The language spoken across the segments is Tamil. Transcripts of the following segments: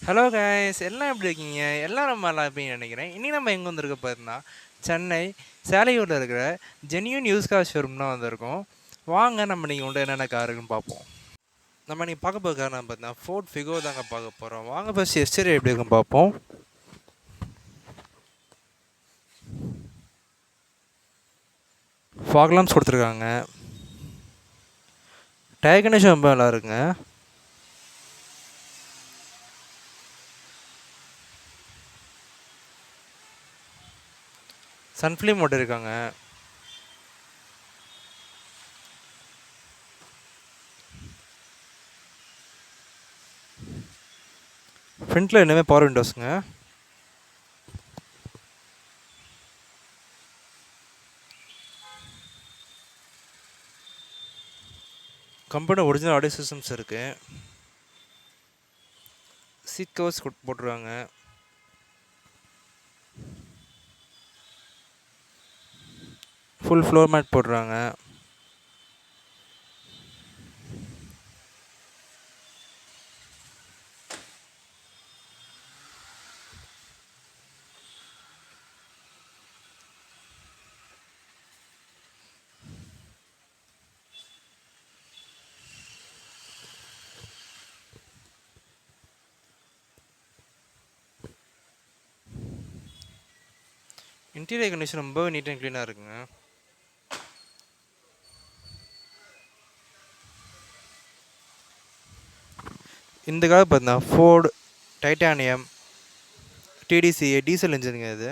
ஹலோ கைஸ், எல்லாம் எப்படி இருக்கீங்க? எல்லாரும் நல்லா இருப்பீங்கன்னு நினைக்கிறேன். இனி நம்ம எங்கே வந்திருக்க பார்த்தீங்கன்னா, சென்னை சேலையூரில் இருக்கிற ஜென்யூன் யூஸ் கார் ஷோரூம் தான் வந்திருக்கோம். வாங்க நம்ம நீங்கள் உண்டு என்னென்ன கார் இருக்குன்னு பார்ப்போம். நம்ம நீங்கள் பார்க்க போகிற கார் நம்ம பார்த்தீங்கன்னா ஃபோர்ட் ஃபிகோ தாங்க பார்க்க போகிறோம். வாங்க ஃபர்ஸ்ட் எக்ஸ்டீரியர் எப்படி இருக்குன்னு பார்ப்போம். ஃபாக் லாம்ப்ஸ் கொடுத்துருக்காங்க. டயர் கண்டிஷன் ரொம்ப நல்லா இருக்குங்க. சன்ஃப்ளேம் மட்டும் இருக்காங்க. ஃப்ரண்ட்டில் இன்னுமே பவர் விண்டோஸுங்க. கம்பெனி ஒரிஜினல் ஆடியோ சிஸ்டம்ஸ் இருக்குது. சீட் கவர்ஸ் போட்டுருவாங்க. ஃபுல் ஃப்ளோர் மேட் போடுறாங்க. இன்டீரியர் கண்டிஷன் ரொம்ப நீட் அண்ட் க்ளீனாக இருக்குங்க. இந்த கார் பார்த்தீங்கன்னா ஃபோர்டு டைட்டானியம் டிடிசி டீசல் இன்ஜினுங்க இது.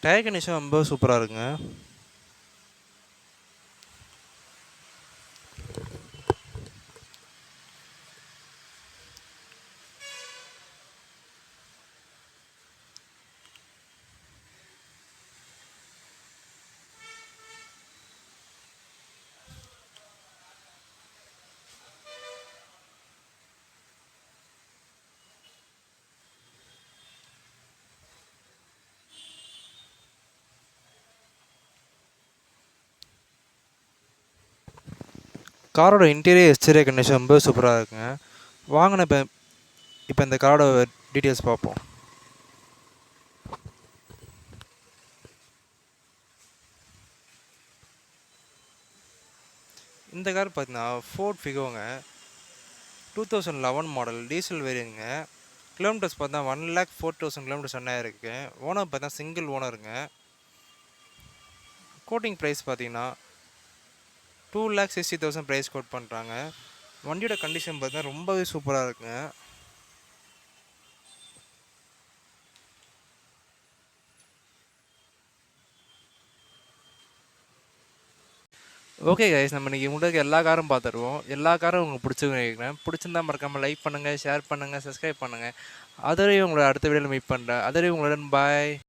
டயர் கண்டிஷன் ரொம்ப சூப்பராக இருக்குங்க. காரோட இன்டீரியர் எக்ஸ்டீரியர் கண்டிஷன் ரொம்ப சூப்பராக இருக்குங்க. வாங்கின இப்போ இந்த காரோட டீட்டெயில்ஸ் பார்ப்போம். இந்த கார் பார்த்தீங்கன்னா ஃபோர்ட் ஃபிகோங்க, 2011 மாடல் டீசல் வேரியங்க. கிலோமீட்டர்ஸ் பார்த்தா 1,04,000 கிலோமீட்டர்ஸ் என்ன இருக்கு. ஓனர் பார்த்தா சிங்கிள் ஓனருங்க. கோட்டிங் ப்ரைஸ் பார்த்தீங்கன்னா 2,60,000 ப்ரைஸ் கோட் பண்ணுறாங்க. வண்டியோட கண்டிஷன் பார்த்தா ரொம்பவே சூப்பராக இருக்குங்க. ஓகே கைஸ், நம்ம இன்றைக்கி உங்களுக்கு எல்லா காரும் பார்த்துருவோம். எல்லா காரும் உங்களுக்கு பிடிச்சிருக்கேன். பிடிச்சிருந்தா மறக்காமல் லைக் பண்ணுங்கள், ஷேர் பண்ணுங்கள், சப்ஸ்கிரைப் பண்ணுங்கள். அதுவரையும் உங்களை அடுத்த வீடியோவில் மீட் பண்ணுறேன். அதுவரையும் உங்களுடன் பாய்.